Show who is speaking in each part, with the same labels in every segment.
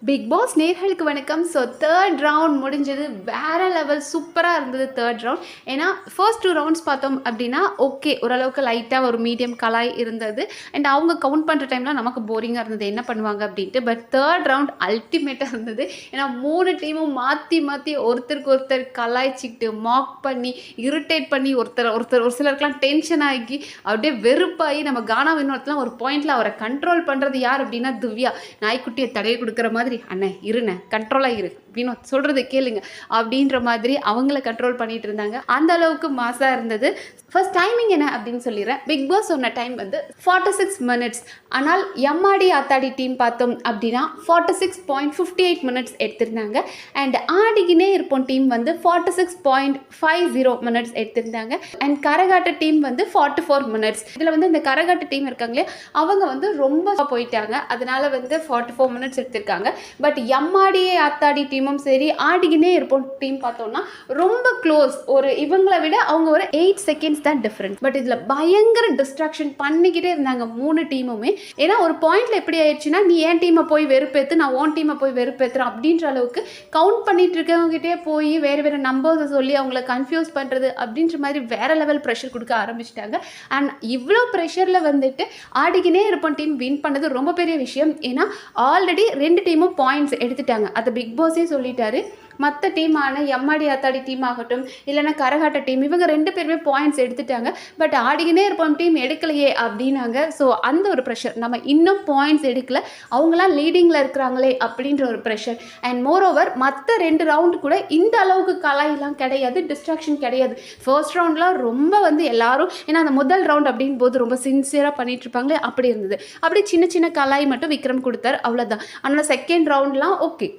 Speaker 1: Big pass நேர்களுக்கு வணக்கம். So third round முடிஞ்சது. வேறு லெவல் சூப்பராக இருந்தது தேர்ட் ரவுண்ட். ஏன்னா ஃபர்ஸ்ட் 2 ரவுண்ட்ஸ் பார்த்தோம் அப்படின்னா ஓகே, ஓரளவுக்கு லைட்டாக ஒரு மீடியம் கலாய் இருந்தது. அண்ட் அவங்க கவுண்ட் பண்ணுற டைம்லாம் நமக்கு போரிங்காக இருந்தது, என்ன பண்ணுவாங்க அப்படின்ட்டு. பட் தேர்ட் ரவுண்ட் அல்டிமேட்டாக இருந்தது. ஏன்னா 3 டீமும் மாற்றி மாற்றி ஒருத்தருக்கு ஒருத்தர் கலாய்ச்சிக்கிட்டு மாக் பண்ணி இரிட்டேட் பண்ணி ஒருத்தர் ஒரு சிலருக்குலாம் டென்ஷன் ஆகி அப்படியே வெறுப்பாகி நம்ம கானா வினோத்லாம் ஒரு பாயிண்டில் அவரை கண்ட்ரோல் பண்ணுறது யார் அப்படின்னா திவ்யா. நாய்க்குட்டியை தடையை கொடுக்குற மாதிரி, அண்ணே இருண்ணே கண்ட்ரோலாக இரு, வினோத் சொல்கிறது கேளுங்க அப்படின்ற மாதிரி அவங்கள கண்ட்ரோல் பண்ணிட்டு இருந்தாங்க. அந்த அளவுக்கு மாசாக இருந்தது. ஃபர்ஸ்ட் டைமிங் என்ன அப்படின்னு சொல்லிடுறேன். பிக் பாஸ் சொன்ன டைம் வந்து 46 மினிட்ஸ். ஆனால் எம்மாடி ஆத்தாடி டீம் பார்த்தோம் அப்படின்னா 46.58 மினிட்ஸ் எடுத்திருந்தாங்க. அண்ட் ஆடிக்கினே இருப்போம் டீம் வந்து 46.50 மினிட்ஸ் எடுத்திருந்தாங்க. அண்ட் கரகாட்ட டீம் வந்து 44 மினிட்ஸ். இதில் வந்து இந்த கரகாட்ட டீம் இருக்காங்களே அவங்க வந்து ரொம்ப போயிட்டாங்க, அதனால வந்து 44 மினிட்ஸ் எடுத்திருக்காங்க. பட் எம்மாடியே ஆத்தாடி டீமும் சரி, ஆடிக்கினே இருப்போம் டீம் பார்த்தோம்னா ரொம்ப க்ளோஸ். ஒரு இவங்களை விட அவங்க ஒரு 8 செகண்ட்ஸ் தான் டிஃப்ரெண்ட். பட் இதில் பயங்கர டிஸ்ட்ராக்ஷன் பண்ணிக்கிட்டே இருந்தாங்க 3 டீமுமே. ஏன்னா ஒரு பாயிண்ட்ல எப்படி ஆயிடுச்சுன்னா, நீ என் டீமை போய் வெறுப்பேற்று, நான் ஓன் டீமை போய் வெறுப்பேற்றுறேன் அப்படின்ற அளவுக்கு கவுண்ட் பண்ணிட்டு இருக்கவங்ககிட்டே போய் வேறு வேறு நம்பர்ஸை சொல்லி அவங்கள கன்ஃபியூஸ் பண்ணுறது அப்படின்ற மாதிரி வேற லெவல் ப்ரெஷர் கொடுக்க ஆரம்பிச்சிட்டாங்க. அண்ட் இவ்வளோ ப்ரெஷரில் வந்துட்டு ஆடிக்கினே இருப்போம் டீம் வின் பண்ணது ரொம்ப பெரிய விஷயம். ஏன்னா ஆல்ரெடி 2 டீமும் பாயிண்ட்ஸ் எடுத்துட்டாங்க, அதை பிக் பாஸே சொல்லிட்டாரு. மற்ற டீமான எம்மாடி ஆத்தாடி டீம் ஆகட்டும், இல்லைனா கரகாட்ட டீம், இவங்க 2 பேருமே பாயிண்ட்ஸ் எடுத்துட்டாங்க. பட் ஆடிக்கினே இருப்போம் டீம் எடுக்கலையே அப்படின்னாங்க. ஸோ அந்த ஒரு ப்ரெஷர், நம்ம இன்னும் பாயிண்ட்ஸ் எடுக்கல, அவங்களாம் லீடிங்கில் இருக்கிறாங்களே அப்படின்ற ஒரு ப்ரெஷர். அண்ட் மோர் ஓவர் மற்ற 2 ரவுண்டு கூட இந்த அளவுக்கு கலாயெல்லாம் கிடையாது, டிஸ்ட்ராக்ஷன் கிடையாது. ஃபர்ஸ்ட் ரவுண்ட்லாம் ரொம்ப வந்து எல்லாரும், ஏன்னா அந்த முதல் ரவுண்ட் அப்படின் போது ரொம்ப சின்சியராக பண்ணிட்டு இருப்பாங்களே அப்படி இருந்தது. அப்படி சின்ன சின்ன கலாய் மட்டும் விக்ரம் கொடுத்தார், அவ்வளோதான். ஆனால் செகண்ட் ரவுண்ட்லாம் ஓகே.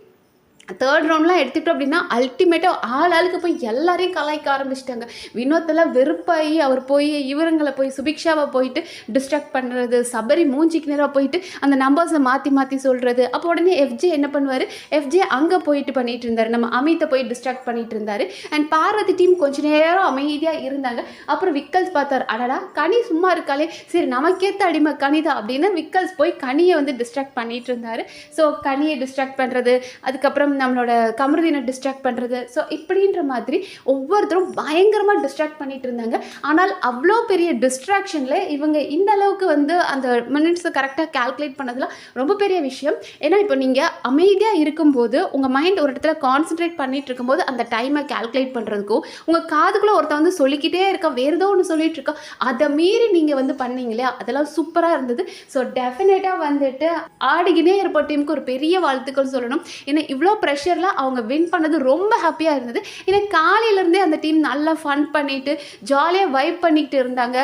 Speaker 1: தேர்ட் ரவுண்ட்லாம் எடுத்துக்கிட்டோம் அப்படின்னா அல்டிமேட்டாக ஆளுக்கு போய் எல்லாரையும் கலாய்க்க ஆரம்பிச்சிட்டாங்க. வினோத்தெல்லாம் வெறுப்பாகி அவர் போய் இவருங்களை போய் சுபிக்ஷாவை போயிட்டு டிஸ்ட்ராக்ட் பண்ணுறது, சபரி மூஞ்சிக்கு நேராக போயிட்டு அந்த நம்பர்ஸை மாற்றி மாற்றி சொல்கிறது. அப்போ உடனே எஃப்ஜே என்ன பண்ணுவார், எஃப்ஜே அங்கே போயிட்டு பண்ணிட்டு இருந்தார், நம்ம அமித்தை போய் டிஸ்ட்ராக்ட் பண்ணிட்டு இருந்தார். அண்ட் பார்வதி டீம் கொஞ்சம் நேரம் அமைதியாக இருந்தாங்க. அப்புறம் விக்கல்ஸ் பார்த்தார், அடடா கனி சும்மா இருக்காளே, சரி நமக்கேற்ற அடிமை கனிதா அப்படின்னு விக்கல்ஸ் போய் கனியை வந்து டிஸ்ட்ராக்ட் பண்ணிட்டு இருந்தார். ஸோ கனியை டிஸ்ட்ராக்ட் பண்ணுறது, அதுக்கப்புறம் நம்மளோட கமருதீனை டிஸ்ட்ராக்ட் பண்ணுறது. ஸோ இப்படின்ற மாதிரி ஒவ்வொருத்தரும் பயங்கரமாக டிஸ்ட்ராக்ட் பண்ணிட்டு இருந்தாங்க. ஆனால் அவ்வளோ பெரிய டிஸ்ட்ராக்ஷனில் இவங்க இந்த அளவுக்கு வந்து அந்த மினிட்ஸை கரெக்டாக கால்குலேட் பண்ணதெல்லாம் ரொம்ப பெரிய விஷயம். ஏன்னா இப்போ நீங்கள் அமைதியாக இருக்கும்போது உங்கள் மைண்ட் ஒரு இடத்துல கான்சென்ட்ரேட் பண்ணிட்டு இருக்கும்போது அந்த டைமை கால்குலேட் பண்ணுறதுக்கும், உங்கள் காதுக்குள்ளே ஒருத்தன் வந்து சொல்லிக்கிட்டே இருக்கா, வேறு ஏதோ ஒன்று சொல்லிட்டு இருக்கா, அதை மீறி நீங்கள் வந்து பண்ணீங்களே, அதெல்லாம் சூப்பராக இருந்தது. ஸோ டெஃபினட்டாக வந்துட்டு ஆடிக்கினே இருப்ப டீமுக்கு ஒரு பெரிய வாழ்த்துக்கள் சொல்லணும். ஏன்னா இவ்வளோ ப்ரெஷரில் அவங்க வின் பண்ணது ரொம்ப ஹாப்பியாக இருந்தது. ஏன்னா காலையிலேருந்தே அந்த டீம் நல்லா ஃபன் பண்ணிவிட்டு ஜாலியாக வைப் பண்ணிக்கிட்டு இருந்தாங்க.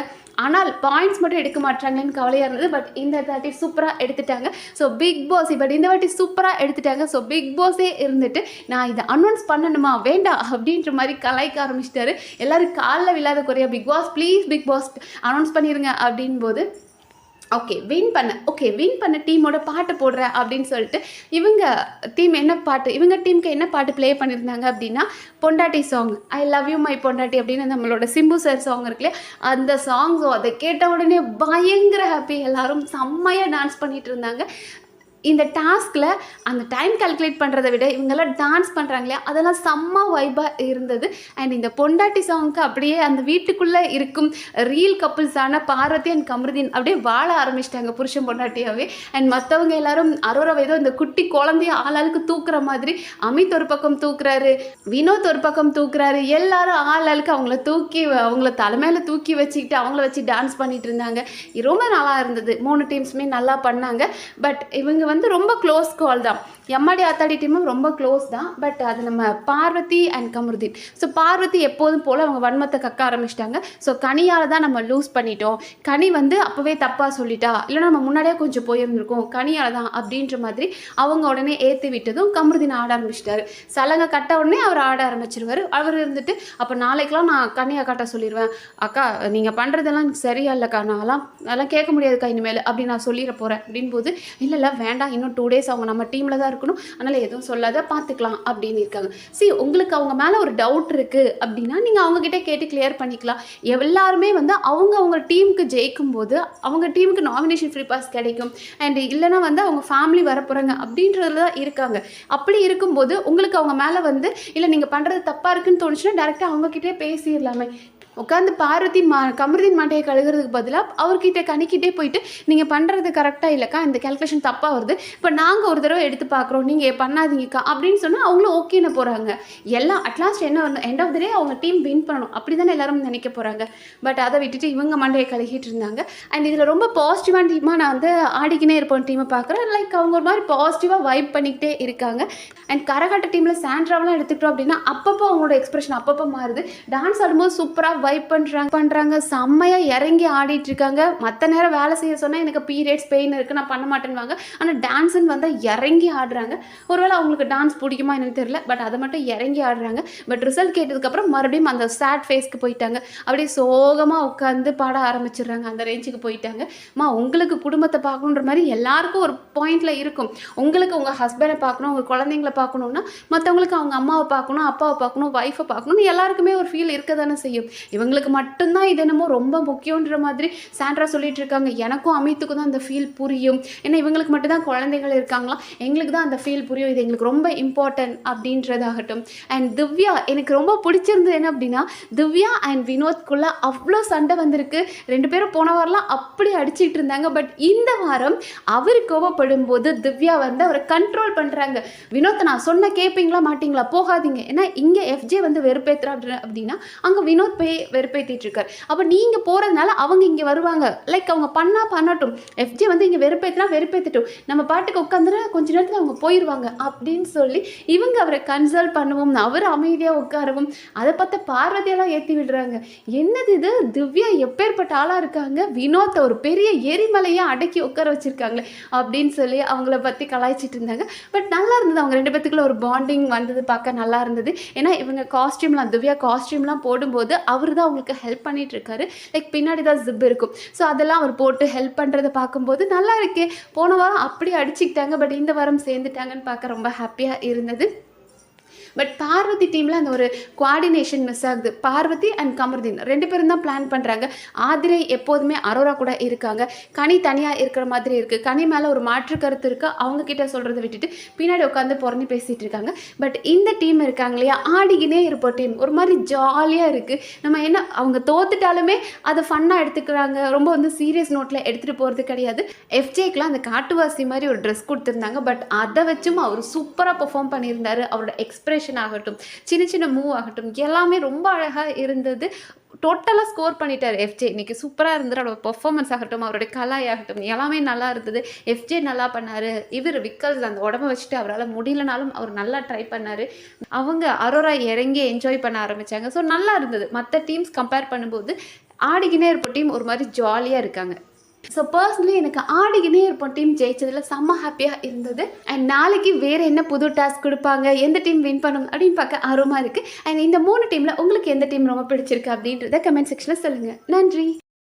Speaker 1: ஆனால் பாயிண்ட்ஸ் மட்டும் எடுக்க மாட்டாங்களேன்னு கவலையாக இருந்தது. பட் இந்த தாட்டி சூப்பராக எடுத்துட்டாங்க. ஸோ பிக் பாஸ் பட் இந்த வாட்டி சூப்பராக எடுத்துட்டாங்க. ஸோ பிக் பாஸே இருந்துட்டு நான் இதை அனௌன்ஸ் பண்ணணுமா வேண்டாம் அப்படின்ற மாதிரி கலாய்க்க ஆரம்பிச்சிட்டாரு. எல்லோரும் காலில் விழாத குறையா, Bigg Boss please Bigg Boss announce பண்ணிடுங்க அப்படின் போது வின் பண்ண டீமோட பாட்டு போடுறேன் அப்படின்னு சொல்லிட்டு இவங்க டீம் இவங்க டீமுக்கு என்ன பாட்டு ப்ளே பண்ணியிருந்தாங்க அப்படின்னா, பொண்டாட்டி song, I love you my பொண்டாட்டி அப்படின்னு நம்மளோட சிம்பு சார் சாங் இருக்குல்லையா, அந்த சாங்ஸும் அதை கேட்ட உடனே பயங்கர ஹாப்பி, எல்லாரும் செம்மையாக டான்ஸ் பண்ணிட்டு இருந்தாங்க. இந்த டாஸ்கில் அந்த டைம் கால்குலேட் பண்ணுறதை விட இவங்கெல்லாம் டான்ஸ் பண்ணுறாங்க இல்லையா, அதெல்லாம் செம்ம வைபாக இருந்தது. அண்ட் இந்த பொண்டாட்டி சாங்க்கு அப்படியே அந்த வீட்டுக்குள்ளே இருக்கும் ரீல் கப்புள்ஸான பார்வதி அண்ட் கமருதீன் அப்படியே வாழ ஆரம்பிச்சிட்டாங்க புருஷன் பொண்டாட்டியாகவே. அண்ட் மற்றவங்க எல்லாரும் அரோரா ஏதோ இந்த குட்டி குழந்தைய ஆளாளுக்கு தூக்குற மாதிரி, அமித் ஒரு பக்கம் தூக்குறாரு, வினோத் ஒரு பக்கம் தூக்குறாரு, எல்லாரும் ஆளாளுக்கு அவங்கள தலைமையில் தூக்கி வச்சுக்கிட்டு அவங்கள வச்சு டான்ஸ் பண்ணிட்டு இருந்தாங்க. ரொம்ப நல்லா இருந்தது. 3 டீம்ஸுமே நல்லா பண்ணாங்க. பட் இவங்க வந்து ரொம்ப க்ளோஸ் கால் தான். எம்மாடி ஆத்தாடி டீமும் ரொம்ப க்ளோஸ் தான். பட் அது நம்ம பார்வதி அண்ட் கமருதீன். ஸோ பார்வதி எப்போதும் போல் அவங்க வன்மத்தை கக்க ஆரம்பிச்சிட்டாங்க. ஸோ கனியால் தான் நம்ம லூஸ் பண்ணிட்டோம், கனி வந்து அப்போவே தப்பாக சொல்லிட்டா, இல்லைனா நம்ம முன்னாடியே கொஞ்சம் போயிருந்துருக்கோம், கனியால் தான் அப்படின்ற மாதிரி அவங்க உடனே ஏற்றி விட்டதும் கமருதீன் ஆட ஆரம்பிச்சிட்டாரு. சலங்கை கட்ட உடனே அவர் ஆட ஆரம்பிச்சிருவார். அவர் இருந்துட்டு அப்போ நாளைக்கெலாம் நான் கனியை காட்ட சொல்லிடுவேன், அக்கா நீங்கள் பண்ணுறதெல்லாம் சரியா இல்லைக்கா, அதெல்லாம் கேட்க முடியாதுக்கா இனிமேல் அப்படி நான் சொல்லிட போகிறேன் அப்படின் போது, இல்லை வேண்டாம், இன்னும் 2 டேஸ் அவங்க நம்ம டீமில் தான் இருக்கணும், அதனால் எதுவும் சொல்லாத பார்த்துக்கலாம் அப்படின்னு இருக்காங்க. உங்களுக்கு அவங்க மேலே ஒரு டவுட் இருக்குது அப்படின்னா நீங்கள் அவங்கக்கிட்ட கேட்டு கிளியர் பண்ணிக்கலாம். எல்லாருமே வந்து அவங்க டீமுக்கு ஜெயிக்கும் போது அவங்க டீமுக்கு நாமினேஷன் ஃப்ரீ பாஸ் கிடைக்கும். அண்ட் இல்லைனா வந்து அவங்க ஃபேமிலி வரப்போகிறாங்க அப்படின்றதுல தான் இருக்காங்க. அப்படி இருக்கும்போது உங்களுக்கு அவங்க மேலே வந்து இல்லை நீங்கள் பண்ணுறது தப்பாக இருக்குன்னு தோணுச்சுன்னா டேரெக்டாக அவங்கக்கிட்டே பேசிடலாமே. உட்காந்து பார்வதி கமருதீன் மாட்டையை கழுகுறதுக்கு பதிலாக அவர்கிட்ட கணிக்கிட்டே போயிட்டு நீங்கள் பண்ணுறது கரெக்டாக இல்லைக்கா, இந்த கேல்குலேஷன் தப்பாக வருது, இப்போ நாங்கள் ஒரு தடவை எடுத்து பார்க்குறோம், நீங்கள் பண்ணாதீங்கக்கா அப்படின்னு சொன்னால் அவங்களும் ஓகேன்னு போகிறாங்க. எல்லாம் அட்லாஸ்ட் என்ன வரணும், எண்ட் ஆஃப் த டே அவங்க டீம் வின் பண்ணணும் அப்படி தானே எல்லாரும் நினைக்க போகிறாங்க. பட் அதை விட்டுட்டு இவங்க மண்டையை கழுகிட்டு இருந்தாங்க. அண்ட் இதில் ரொம்ப பாசிட்டிவான டீமாக நான் வந்து ஆடிக்கினே இருப்போம் டீமை பார்க்குறேன். லைக் அவங்க ஒரு மாதிரி பாசிட்டிவாக வைப் பண்ணிக்கிட்டே இருக்காங்க. அண்ட் கரகாட்ட டீமில் சாண்ட்ராவெலாம் எடுத்துக்கிட்டோம் அப்படின்னா அப்பப்போ அவங்களோட எக்ஸ்பிரஷன் அப்பப்போ மாறுது. டான்ஸ் ஆடும்போது சூப்பராக வைப் பண்ணுறாங்க, செம்மையாக இறங்கி ஆடிட்டு இருக்காங்க. மற்ற நேரம் வேலை செய்ய சொன்னால் எனக்கு பீரியட்ஸ் பெயின் இருக்குது நான் பண்ண மாட்டேன்னுவாங்க. ஆனால் டான்ஸுன்னு வந்தால் இறங்கி ஆடுறாங்க. ஒருவேளை அவங்களுக்கு டான்ஸ் பிடிக்குமா என்னன்னு தெரியல, பட் அதை மட்டும் இறங்கி ஆடுறாங்க. பட் ரிசல்ட் கேட்டதுக்கப்புறம் மறுபடியும் அந்த சேட் ஃபேஸ்க்கு போயிட்டாங்க. அப்படியே சோகமாக உட்காந்து பாட ஆரம்பிச்சிடுறாங்க. அந்த ரேஞ்சுக்கு போயிட்டாங்க. உங்களுக்கு குடும்பத்தை பார்க்கணுன்ற மாதிரி எல்லாருக்கும் ஒரு பாயிண்டில் இருக்கும். உங்களுக்கு உங்கள் ஹஸ்பண்டை பார்க்கணும், உங்கள் குழந்தைங்களை பார்க்கணுன்னா, மற்றவங்களுக்கு அவங்க அம்மாவை பார்க்கணும், அப்பாவை பார்க்கணும், ஒய்ஃபை பார்க்கணும்னு எல்லாருக்குமே ஒரு ஃபீல் இருக்க தானே செய்யும். இவங்களுக்கு மட்டும்தான் இது என்னமோ ரொம்ப முக்கியன்ற மாதிரி சாண்ட்ரா சொல்லிட்டு இருக்காங்க. எனக்கும் அமித்துக்கும் தான் அந்த ஃபீல் புரியும். ஏன்னா இவங்களுக்கு மட்டும்தான் குழந்தைகள் இருக்காங்களாம், எங்களுக்கு தான் அந்த ஃபீல் புரியும், இது எங்களுக்கு ரொம்ப இம்பார்ட்டன்ட் அப்படின்றதாகட்டும். அண்ட் திவ்யா எனக்கு ரொம்ப பிடிச்சிருந்தது என்ன அப்படின்னா, திவ்யா அண்ட் வினோத்குள்ளே அவ்வளோ சண்டை வந்திருக்கு. 2 பேரும் போன வாரம்லாம் அப்படி அடிச்சுட்டு இருந்தாங்க. பட் இந்த வாரம் அவர் கோவப்படும் போது திவ்யா வந்து அவரை கண்ட்ரோல் பண்ணுறாங்க. வினோத் நான் சொன்ன கேட்பீங்களா மாட்டிங்களா, போகாதீங்க. ஏன்னா இங்கே எஃப்ஜே வந்து வெறுப்பேற்றுறா அப்படின்னா அங்கே வினோத் போய் வெறுப்பேற்றிட்டு இருக்காரு. அப்போ நீங்கள் போகிறதுனால அவங்க இங்கே வருவாங்க. லைக் அவங்க பண்ணட்டும், எஃப்ஜே வந்து இங்கே வெறுப்பேற்றட்டும், நம்ம பாட்டுக்கு உட்காந்துட்டு கொஞ்ச நேரத்தில் அவங்க போயிடுவாங்க அப்படின்னு சொல்லி இவங்க அவரை கன்சல்ட் பண்ணுவோம், அவர் அமைதியாக உட்காரவும். அதை பார்த்து பார்வதியெல்லாம் ஏற்றி விடுறாங்க. என்னது இது, திவ்யா எப்பேற்பட்ட ஆளாக இருக்காங்க, வினோத்தை ஒரு பெரிய எரிமலையாக அடக்கி உட்கார வச்சுருக்காங்களே அப்படின்னு சொல்லி அவங்கள பற்றி கலாய்ச்சிட்டு இருந்தாங்க. பட் நல்லா இருந்தது, அவங்க 2 பேத்துக்குள்ள ஒரு பாண்டிங் வந்தது, பார்க்க நல்லா இருந்தது. ஏன்னா இவங்க காஸ்டியூம்லாம் திவ்யா காஸ்டியூம்லாம் போடும்போது அவர் தான் அவங்களுக்கு ஹெல்ப் பண்ணிட்டு இருக்காரு. லைக் பின்னாடி தான் ஜிப் இருக்கும். ஸோ அதெல்லாம் அவர் போட்டு ஹெல்ப் பண்ணுறதை பார்க்கும்போது நல்லா இருக்கே. போன வாரம் அப்படி அடிச்சுக்கிட்டாங்க, பட் இந்த வாரம் சேர்ந்துட்டாங்கன்னு பார்க்க ரொம்ப ஹாப்பியாக இருந்தது. பட் பார்வதி டீமில் அந்த ஒரு கோஆர்டினேஷன் மிஸ் ஆகுது. பார்வதி அண்ட் கமருதீன் 2 பேரும் தான் பிளான் பண்ணுறாங்க. ஆதிரை எப்போதுமே அரோரா கூட இருக்காங்க. கனி தனியாக இருக்கிற மாதிரி இருக்குது. கனி மேலே ஒரு மாற்று கருத்து இருக்குது. அவங்கக்கிட்ட சொல்கிறத விட்டுட்டு பின்னாடி உட்காந்து புறணி பேசிகிட்டு இருக்காங்க. பட் இந்த டீம் இருக்காங்க இல்லையா, ஆடிக்கினே இருப்போம் டீம், ஒரு மாதிரி ஜாலியாக இருக்குது. நம்ம என்ன அவங்க தோத்துட்டாலுமே அதை ஃபன்னாக எடுத்துக்கிறாங்க. ரொம்ப வந்து சீரியஸ் நோட்டில் எடுத்துகிட்டு போகிறது கிடையாது. எஃப்ஜேக்கெலாம் அந்த காட்டுவாசி மாதிரி ஒரு ட்ரெஸ் கொடுத்துருந்தாங்க. பட் அதை வச்சும் அவர் சூப்பராக பெர்ஃபார்ம் பண்ணியிருந்தார். அவரோட எக்ஸ்பிரஷன் ஆகட்டும், சின்ன மூவ் ஆகட்டும், எல்லாமே ரொம்ப அழகாக இருந்தது. டோட்டலாக ஸ்கோர் பண்ணிட்டார் எஃப்ஜே. இன்றைக்கி சூப்பராக இருந்தது. அவரோட பெர்ஃபார்மன்ஸ் ஆகட்டும், அவருடைய கலாய் ஆகட்டும், எல்லாமே நல்லா இருந்தது. எஃப்ஜே நல்லா பண்ணார். இவர் விக்கல்ஸ் அந்த உடம்பை வச்சுட்டு அவரால் முடியலனாலும் அவர் நல்லா ட்ரை பண்ணார். அவங்க அரோரா இறங்கி என்ஜாய் பண்ண ஆரம்பித்தாங்க. ஸோ நல்லா இருந்தது. மற்ற டீம்ஸ் கம்பேர் பண்ணும்போது ஆடிக்கினே இருப்ப டீம் ஒரு மாதிரி ஜாலியாக இருக்காங்க. ஸோ பர்சனலி எனக்கு ஆடிக்கினே இருப்போம் டீம் ஜெயிச்சதில் செம்ம ஹாப்பியாக இருந்தது. அண்ட் நாளைக்கு வேறு என்ன புது டாஸ்க் கொடுப்பாங்க, எந்த டீம் வின் பண்ணும் அப்படின்னு பார்க்க ஆர்வமாக இருக்குது. அண்ட் இந்த 3 டீமில் உங்களுக்கு எந்த டீம் ரொம்ப பிடிச்சிருக்கு அப்படின்றத கமெண்ட் செக்ஷனில் சொல்லுங்கள். நன்றி.